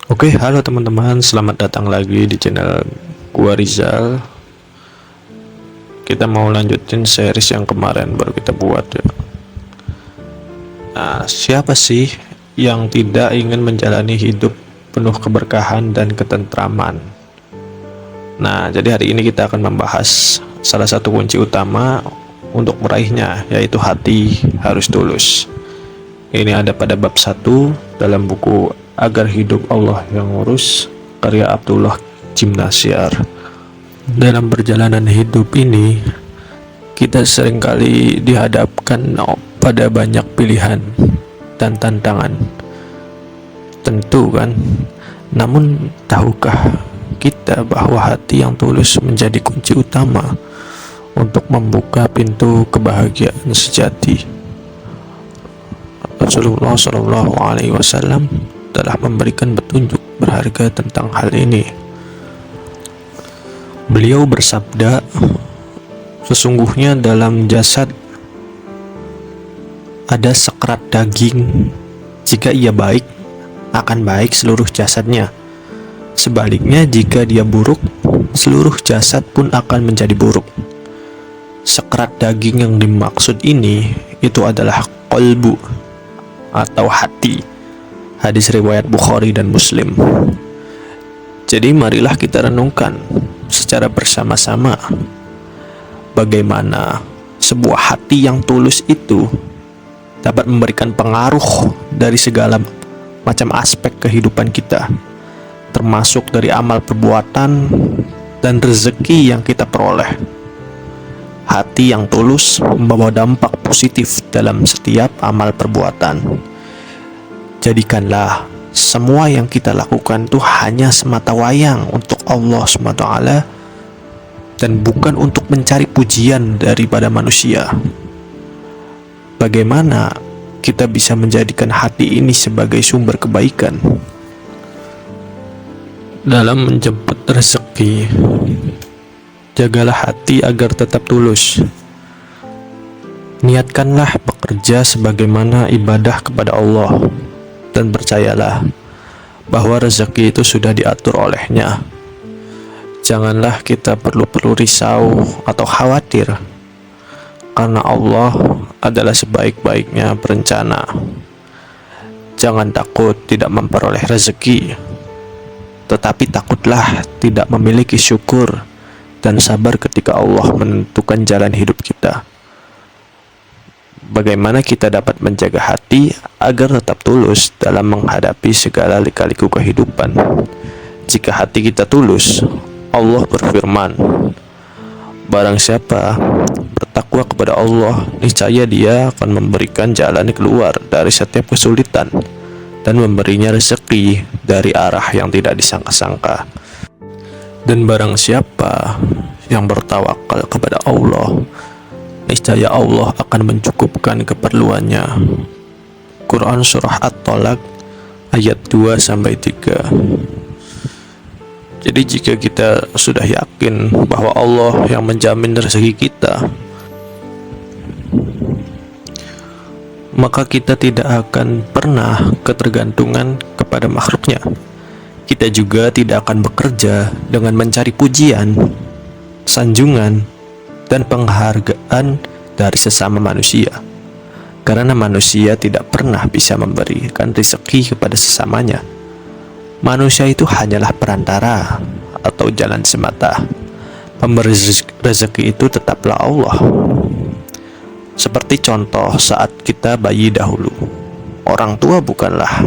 Oke, halo teman-teman, selamat datang lagi di channel gua Rizal. Kita mau lanjutin series yang kemarin baru kita buat ya. Nah, siapa sih yang tidak ingin menjalani hidup penuh keberkahan dan ketentraman? Nah, jadi hari ini kita akan membahas salah satu kunci utama untuk meraihnya, yaitu hati harus tulus. Ini ada pada bab 1 dalam buku Agar Hidup Allah Yang Ngurus, karya Abdullah Jimnasyar. Dalam perjalanan hidup ini, kita seringkali dihadapkan pada banyak pilihan dan tantangan. Tentu kan? Namun tahukah kita bahwa hati yang tulus menjadi kunci utama untuk membuka pintu kebahagiaan sejati? Rasulullah Shallallahu Alaihi Wasallam telah memberikan petunjuk berharga tentang hal ini. Beliau bersabda, sesungguhnya dalam jasad ada sekerat daging. Jika ia baik, akan baik seluruh jasadnya. Sebaliknya, jika dia buruk, seluruh jasad pun akan menjadi buruk. Sekerat daging yang dimaksud ini itu adalah qalbu atau hati. Hadis riwayat Bukhari dan Muslim. Jadi marilah kita renungkan secara bersama-sama bagaimana sebuah hati yang tulus itu dapat memberikan pengaruh dari segala macam aspek kehidupan kita, termasuk dari amal perbuatan dan rezeki yang kita peroleh. Hati yang tulus membawa dampak positif dalam setiap amal perbuatan. Jadikanlah semua yang kita lakukan itu hanya semata wayang untuk Allah SWT dan bukan untuk mencari pujian daripada manusia. Bagaimana kita bisa menjadikan hati ini sebagai sumber kebaikan? Dalam menjemput rezeki, jagalah hati agar tetap tulus. Niatkanlah bekerja sebagaimana ibadah kepada Allah, dan percayalah bahwa rezeki itu sudah diatur olehnya. Janganlah kita perlu risau atau khawatir, karena Allah adalah sebaik-baiknya perencana. Jangan takut tidak memperoleh rezeki, tetapi takutlah tidak memiliki syukur dan sabar ketika Allah menentukan jalan hidup kita. Bagaimana kita dapat menjaga hati agar tetap tulus dalam menghadapi segala lika-liku kehidupan? Jika hati kita tulus, Allah berfirman, barang siapa bertakwa kepada Allah, niscaya Dia akan memberikan jalan keluar dari setiap kesulitan dan memberinya rezeki dari arah yang tidak disangka-sangka. Dan barang siapa yang bertawakal kepada Allah, niscaya Allah akan mencukupkan keperluannya. Quran Surah At-Tolak ayat 2-3. Jadi jika kita sudah yakin bahwa Allah yang menjamin rezeki kita, maka kita tidak akan pernah ketergantungan kepada makhluknya. Kita juga tidak akan bekerja dengan mencari pujian, sanjungan, dan penghargaan dari sesama manusia, karena manusia tidak pernah bisa memberikan rezeki kepada sesamanya. Manusia itu hanyalah perantara atau jalan semata. Pemberi rezeki itu tetaplah Allah. Seperti contoh saat kita bayi dahulu, orang tua bukanlah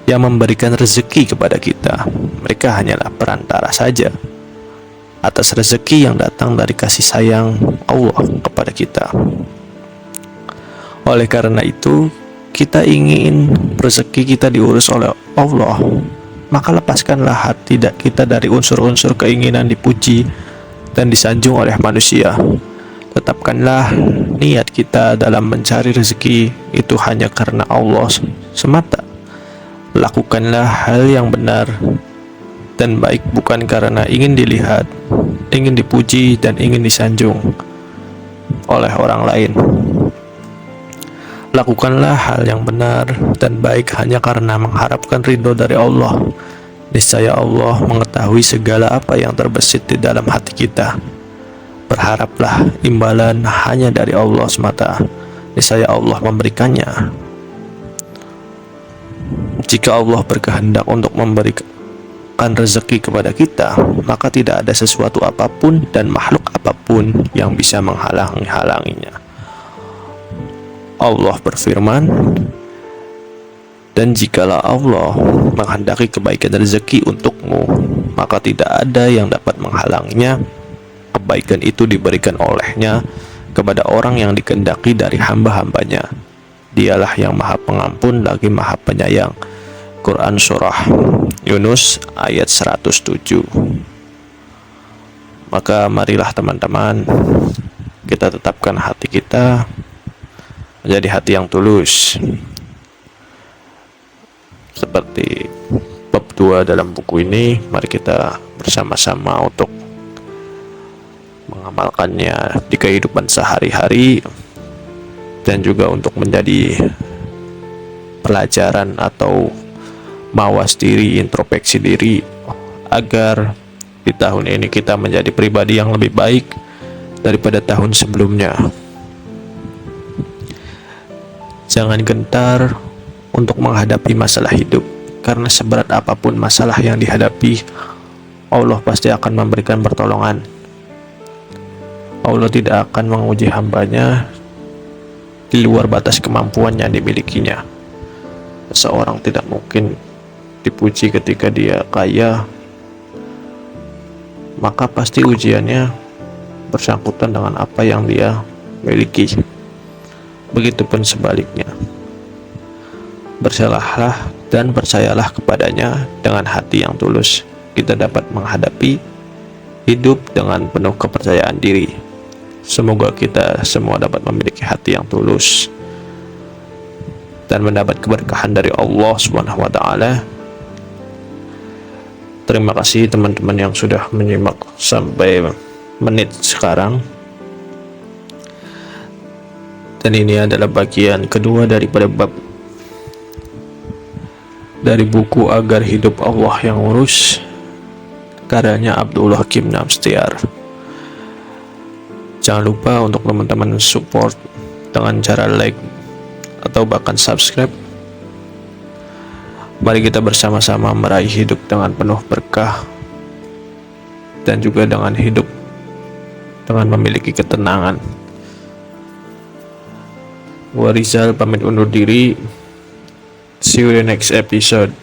yang memberikan rezeki kepada kita. Mereka hanyalah perantara saja atas rezeki yang datang dari kasih sayang Allah kepada kita. Oleh karena itu, kita ingin rezeki kita diurus oleh Allah, maka lepaskanlah hati kita dari unsur-unsur keinginan dipuji dan disanjung oleh manusia. Tetapkanlah niat kita dalam mencari rezeki itu hanya karena Allah semata. Lakukanlah hal yang benar dan baik bukan karena ingin dilihat, ingin dipuji, dan ingin disanjung oleh orang lain. Lakukanlah hal yang benar dan baik hanya karena mengharapkan ridho dari Allah. Niscaya Allah mengetahui segala apa yang terbesit di dalam hati kita. Berharaplah imbalan hanya dari Allah semata. Niscaya Allah memberikannya. Jika Allah berkehendak untuk memberikan rezeki kepada kita, maka tidak ada sesuatu apapun dan makhluk apapun yang bisa menghalanginya. Allah berfirman, dan jikalau Allah menghendaki kebaikan rezeki untukmu, maka tidak ada yang dapat menghalanginya. Kebaikan itu diberikan olehnya kepada orang yang dikehendaki dari hamba-hambanya. Dialah yang maha pengampun lagi maha penyayang. Quran Surah Yunus ayat 107. Maka marilah teman-teman, kita tetapkan hati kita menjadi hati yang tulus, seperti bab 2 dalam buku ini. Mari kita bersama-sama untuk mengamalkannya di kehidupan sehari-hari, dan juga untuk menjadi pelajaran atau mawas diri, introspeksi diri, agar di tahun ini kita menjadi pribadi yang lebih baik daripada tahun sebelumnya. Jangan gentar untuk menghadapi masalah hidup, karena seberat apapun masalah yang dihadapi, Allah pasti akan memberikan pertolongan. Allah tidak akan menguji hambanya di luar batas kemampuan yang dimilikinya. Seseorang tidak mungkin dipuji ketika dia kaya, maka pasti ujiannya bersangkutan dengan apa yang dia miliki. Begitupun sebaliknya. Berserahlah dan percayalah kepadanya dengan hati yang tulus. Kita dapat menghadapi hidup dengan penuh kepercayaan diri. Semoga kita semua dapat memiliki hati yang tulus dan mendapat keberkahan dari Allah Subhanahu wa taala. Terima kasih teman-teman yang sudah menyimak sampai menit sekarang. Dan ini adalah bagian kedua daripada bab dari buku Agar Hidup Allah Yang Lurus, karyanya Abdul Hakim Nasution. Jangan lupa untuk teman-teman support dengan cara like atau bahkan subscribe. Mari kita bersama-sama meraih hidup dengan penuh berkah, dan juga dengan hidup dengan memiliki ketenangan. Gua Rizal pamit undur diri. See you in the next episode.